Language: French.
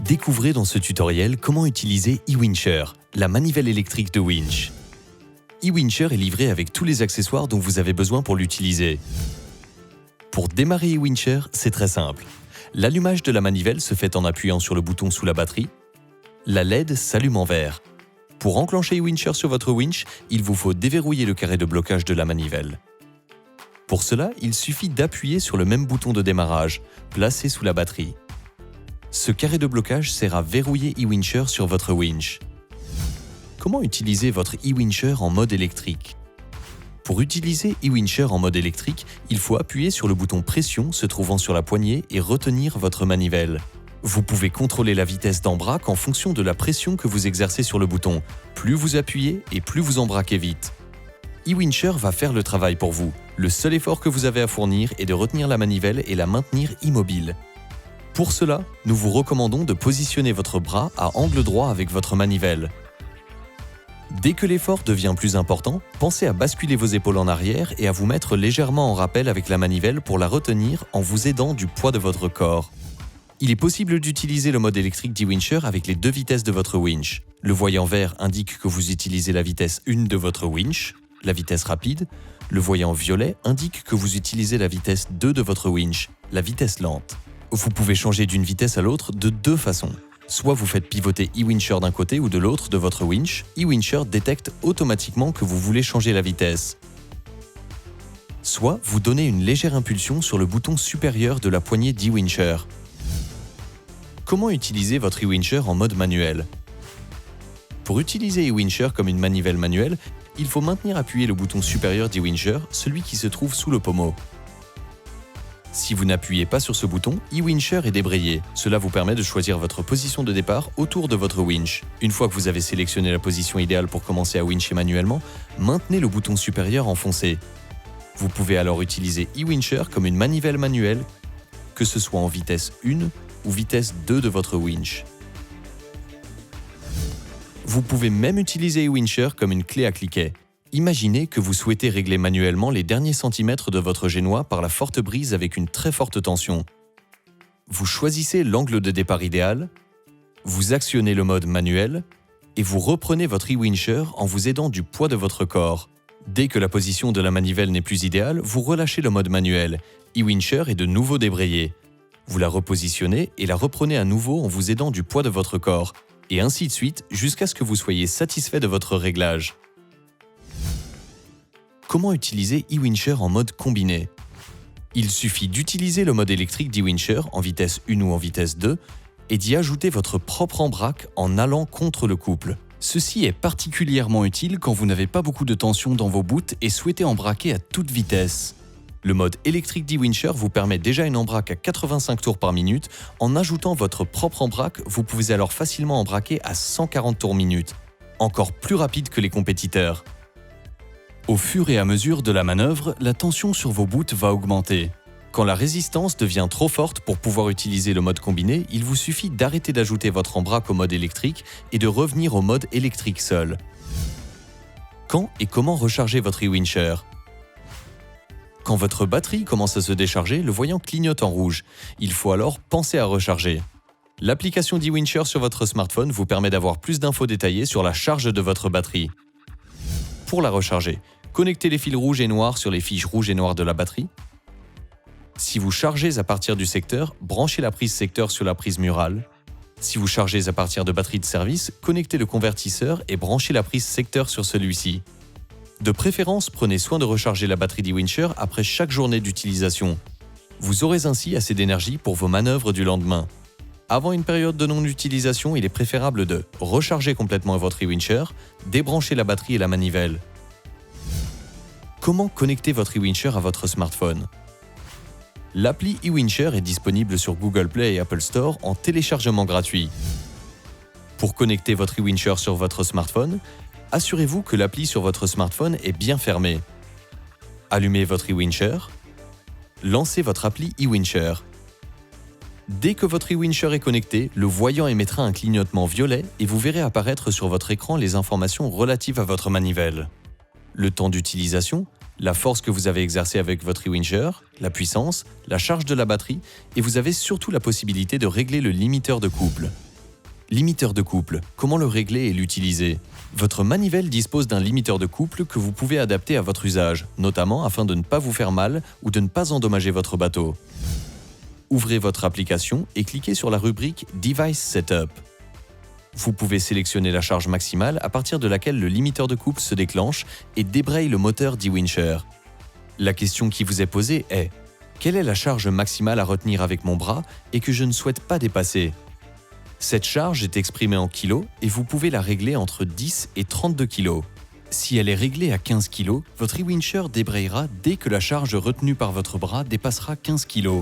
Découvrez dans ce tutoriel comment utiliser eWincher, la manivelle électrique de winch. eWincher est livré avec tous les accessoires dont vous avez besoin pour l'utiliser. Pour démarrer eWincher, c'est très simple. L'allumage de la manivelle se fait en appuyant sur le bouton sous la batterie. La LED s'allume en vert. Pour enclencher eWincher sur votre winch, il vous faut déverrouiller le carré de blocage de la manivelle. Pour cela, il suffit d'appuyer sur le même bouton de démarrage, placé sous la batterie. Ce carré de blocage sert à verrouiller eWincher sur votre winch. Comment utiliser votre eWincher en mode électrique? Pour utiliser eWincher en mode électrique, il faut appuyer sur le bouton pression se trouvant sur la poignée et retenir votre manivelle. Vous pouvez contrôler la vitesse d'embraque en fonction de la pression que vous exercez sur le bouton. Plus vous appuyez et plus vous embraquez vite. eWincher va faire le travail pour vous. Le seul effort que vous avez à fournir est de retenir la manivelle et la maintenir immobile. Pour cela, nous vous recommandons de positionner votre bras à angle droit avec votre manivelle. Dès que l'effort devient plus important, pensez à basculer vos épaules en arrière et à vous mettre légèrement en rappel avec la manivelle pour la retenir en vous aidant du poids de votre corps. Il est possible d'utiliser le mode électrique d'eWincher avec les deux vitesses de votre winch. Le voyant vert indique que vous utilisez la vitesse 1 de votre winch, la vitesse rapide. Le voyant violet indique que vous utilisez la vitesse 2 de votre winch, la vitesse lente. Vous pouvez changer d'une vitesse à l'autre de deux façons. Soit vous faites pivoter eWincher d'un côté ou de l'autre de votre winch, eWincher détecte automatiquement que vous voulez changer la vitesse. Soit vous donnez une légère impulsion sur le bouton supérieur de la poignée d'eWincher. Comment utiliser votre eWincher en mode manuel? Pour utiliser eWincher comme une manivelle manuelle, il faut maintenir appuyé le bouton supérieur d'eWincher, celui qui se trouve sous le pommeau. Si vous n'appuyez pas sur ce bouton, eWincher est débrayé. Cela vous permet de choisir votre position de départ autour de votre winch. Une fois que vous avez sélectionné la position idéale pour commencer à wincher manuellement, maintenez le bouton supérieur enfoncé. Vous pouvez alors utiliser eWincher comme une manivelle manuelle, que ce soit en vitesse 1 ou vitesse 2 de votre winch. Vous pouvez même utiliser eWincher comme une clé à cliquet. Imaginez que vous souhaitez régler manuellement les derniers centimètres de votre génois par la forte brise avec une très forte tension. Vous choisissez l'angle de départ idéal, vous actionnez le mode manuel et vous reprenez votre eWincher en vous aidant du poids de votre corps. Dès que la position de la manivelle n'est plus idéale, vous relâchez le mode manuel. eWincher est de nouveau débrayé. Vous la repositionnez et la reprenez à nouveau en vous aidant du poids de votre corps. Et ainsi de suite jusqu'à ce que vous soyez satisfait de votre réglage. Comment utiliser eWincher en mode combiné? Il suffit d'utiliser le mode électrique d'eWincher en vitesse 1 ou en vitesse 2 et d'y ajouter votre propre embraque en allant contre le couple. Ceci est particulièrement utile quand vous n'avez pas beaucoup de tension dans vos boots et souhaitez embraquer à toute vitesse. Le mode électrique d'eWincher vous permet déjà une embraque à 85 tours par minute. En ajoutant votre propre embraque, vous pouvez alors facilement embraquer à 140 tours minute, encore plus rapide que les compétiteurs. Au fur et à mesure de la manœuvre, la tension sur vos boots va augmenter. Quand la résistance devient trop forte pour pouvoir utiliser le mode combiné, il vous suffit d'arrêter d'ajouter votre embraque au mode électrique et de revenir au mode électrique seul. Quand et comment recharger votre eWincher? Quand votre batterie commence à se décharger, le voyant clignote en rouge. Il faut alors penser à recharger. L'application d'eWincher sur votre smartphone vous permet d'avoir plus d'infos détaillées sur la charge de votre batterie. Pour la recharger, connectez les fils rouges et noirs sur les fiches rouges et noires de la batterie. Si vous chargez à partir du secteur, branchez la prise secteur sur la prise murale. Si vous chargez à partir de batterie de service, connectez le convertisseur et branchez la prise secteur sur celui-ci. De préférence, prenez soin de recharger la batterie d'eWincher après chaque journée d'utilisation. Vous aurez ainsi assez d'énergie pour vos manœuvres du lendemain. Avant une période de non-utilisation, il est préférable de recharger complètement votre eWincher, débrancher la batterie et la manivelle. Comment connecter votre eWincher à votre smartphone? L'appli eWincher est disponible sur Google Play et Apple Store en téléchargement gratuit. Pour connecter votre eWincher sur votre smartphone, assurez-vous que l'appli sur votre smartphone est bien fermée. Allumez votre eWincher. Lancez votre appli eWincher. Dès que votre eWincher est connecté, le voyant émettra un clignotement violet et vous verrez apparaître sur votre écran les informations relatives à votre manivelle. Le temps d'utilisation, la force que vous avez exercée avec votre eWincher, la puissance, la charge de la batterie et vous avez surtout la possibilité de régler le limiteur de couple. Limiteur de couple, comment le régler et l'utiliser? Votre manivelle dispose d'un limiteur de couple que vous pouvez adapter à votre usage, notamment afin de ne pas vous faire mal ou de ne pas endommager votre bateau. Ouvrez votre application et cliquez sur la rubrique Device Setup. Vous pouvez sélectionner la charge maximale à partir de laquelle le limiteur de couple se déclenche et débraye le moteur d'eWincher. La question qui vous est posée est: quelle est la charge maximale à retenir avec mon bras et que je ne souhaite pas dépasser? Cette charge est exprimée en kilos et vous pouvez la régler entre 10 et 32 kg. Si elle est réglée à 15 kg, votre eWincher débrayera dès que la charge retenue par votre bras dépassera 15 kg.